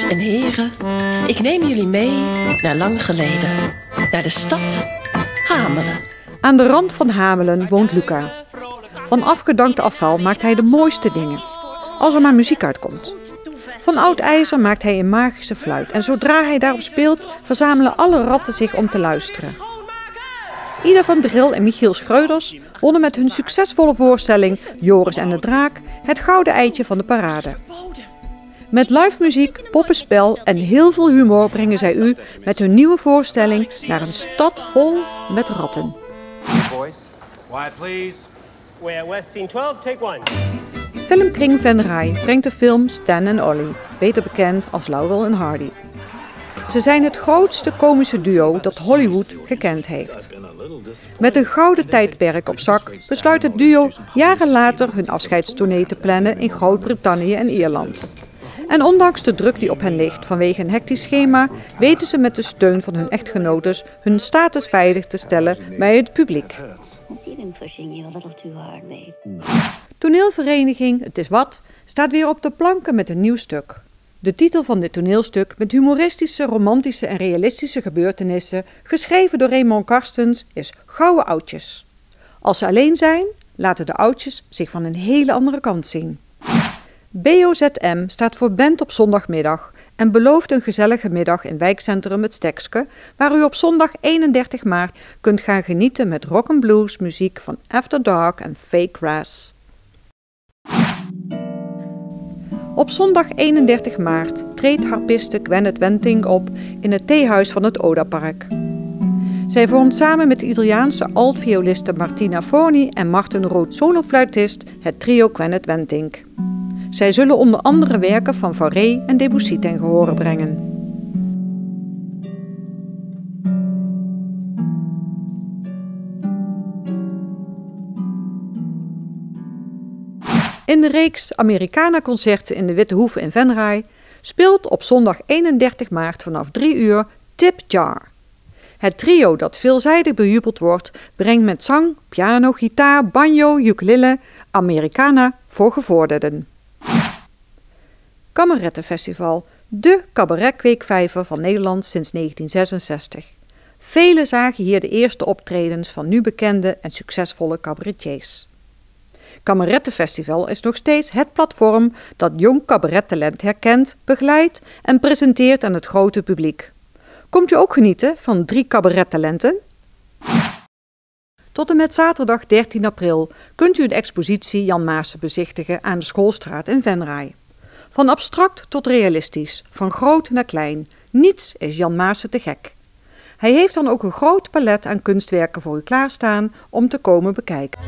Dames en heren, ik neem jullie mee naar lang geleden. Naar de stad Hamelen. Aan de rand van Hamelen woont Luca. Van afgedankte afval maakt hij de mooiste dingen. Als er maar muziek uitkomt. Van oud ijzer maakt hij een magische fluit. En zodra hij daarop speelt, verzamelen alle ratten zich om te luisteren. Ida van Driel en Michiel Schreuders wonnen met hun succesvolle voorstelling Joris en de Draak het gouden eitje van de parade. Met live muziek, poppenspel en heel veel humor brengen zij u met hun nieuwe voorstelling naar een stad vol met ratten. Filmkring Venray brengt de film Stan en Ollie, beter bekend als Laurel en Hardy. Ze zijn het grootste komische duo dat Hollywood gekend heeft. Met een gouden tijdperk op zak besluit het duo jaren later hun afscheidstournee te plannen in Groot-Brittannië en Ierland. En ondanks de druk die op hen ligt vanwege een hectisch schema, weten ze met de steun van hun echtgenotes hun status veilig te stellen bij het publiek. Toneelvereniging Het is Wat staat weer op de planken met een nieuw stuk. De titel van dit toneelstuk met humoristische, romantische en realistische gebeurtenissen, geschreven door Raymond Karstens, is Gouden Oudjes. Als ze alleen zijn, laten de oudjes zich van een hele andere kant zien. BOZM staat voor Band op zondagmiddag en belooft een gezellige middag in wijkcentrum Het Stekske, waar u op zondag 31 maart kunt gaan genieten met rock and blues muziek van After Dark en Fake Grass. Op zondag 31 maart treedt harpiste Gwyneth Wenting op in het theehuis van het Odapark. Zij vormt samen met de Italiaanse altvioliste Martina Forni en Martin Rood solofluitist het trio Gwyneth Wenting. Zij zullen onder andere werken van Fauré en Debussy ten gehore brengen. In de reeks Americana-concerten in de Witte Hoeve in Venray speelt op zondag 31 maart vanaf 3 uur Tip Jar. Het trio dat veelzijdig bejubeld wordt, brengt met zang, piano, gitaar, banjo, ukulele, Americana voor gevorderden. Kamerettenfestival, de cabaretkweekvijver van Nederland sinds 1966. Velen zagen hier de eerste optredens van nu bekende en succesvolle cabaretiers. Kamerettenfestival is nog steeds het platform dat jong cabarettalent herkent, begeleidt en presenteert aan het grote publiek. Komt u ook genieten van 3 cabarettalenten? Tot en met zaterdag 13 april kunt u de expositie Jan Maassen bezichtigen aan de Schoolstraat in Venray. Van abstract tot realistisch, van groot naar klein, niets is Jan Maassen te gek. Hij heeft dan ook een groot palet aan kunstwerken voor u klaarstaan om te komen bekijken.